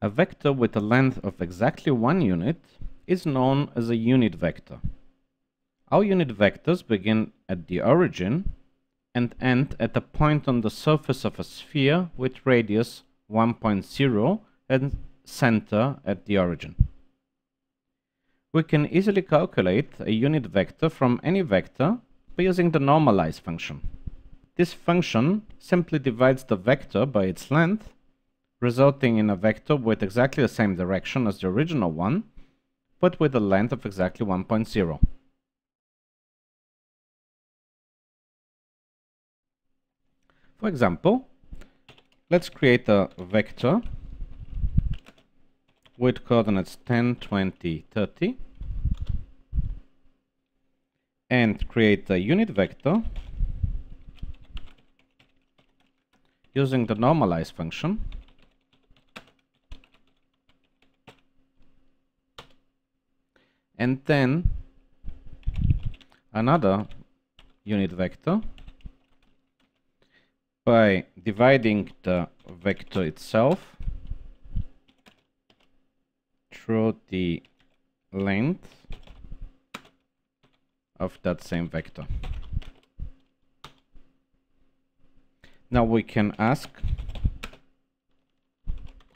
A vector with a length of exactly 1 unit is known as a unit vector. Our unit vectors begin at the origin and end at a point on the surface of a sphere with radius 1.0 and center at the origin. We can easily calculate a unit vector from any vector by using the normalize function. This function simply divides the vector by its length, resulting in a vector with exactly the same direction as the original one, but with a length of exactly 1.0. For example, let's create a vector with coordinates 10, 20, 30 and create a unit vector using the normalize function and then another unit vector by dividing the vector itself through the length of that same vector. Now we can ask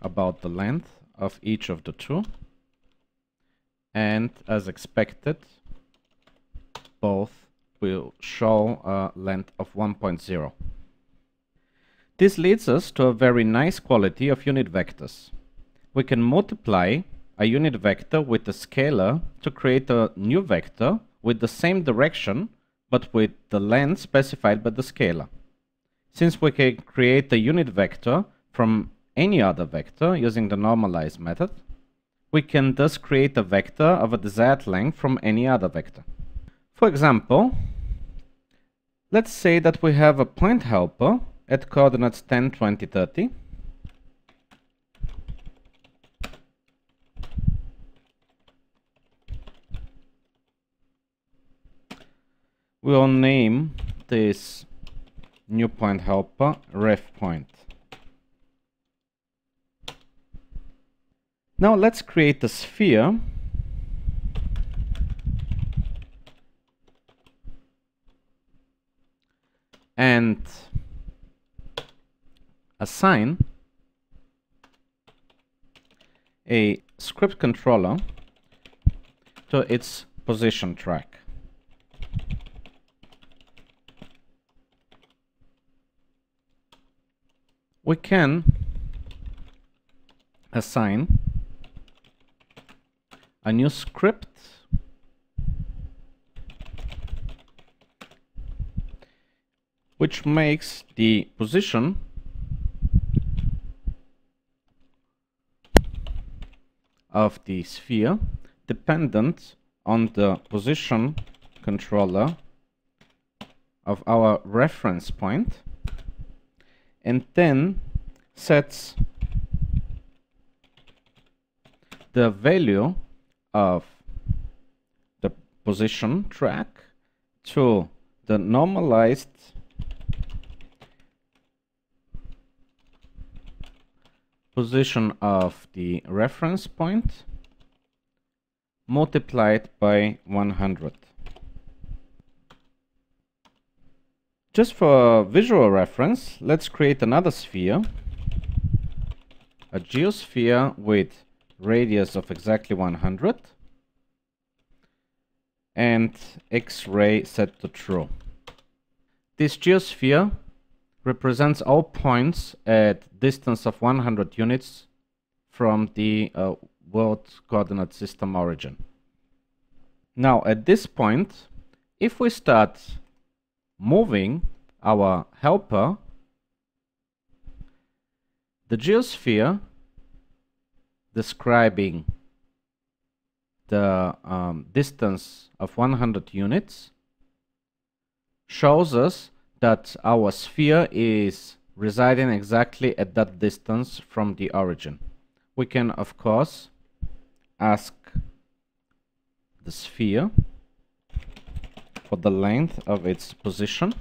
about the length of each of the two, and as expected, both will show a length of 1.0. This leads us to a very nice quality of unit vectors. We can multiply a unit vector with a scalar to create a new vector with the same direction but with the length specified by the scalar. Since we can create a unit vector from any other vector using the normalize method, we can thus create a vector of a desired length from any other vector. For example, let's say that we have a point helper at coordinates 10, 20, 30. We'll name this new point helper ref point. Now let's create a sphere and assign a script controller to its position track. We can assign a new script which makes the position of the sphere dependent on the position controller of our reference point, and then sets the value of the position track to the normalized position of the reference point multiplied by 100. Just for visual reference, let's create another sphere, a geosphere with radius of exactly 100 and X-ray set to true. This geosphere represents all points at distance of 100 units from the world coordinate system origin. Now at this point, if we start moving our helper, the geosphere describing the distance of 100 units shows us that our sphere is residing exactly at that distance from the origin. We can of course ask the sphere for the length of its position,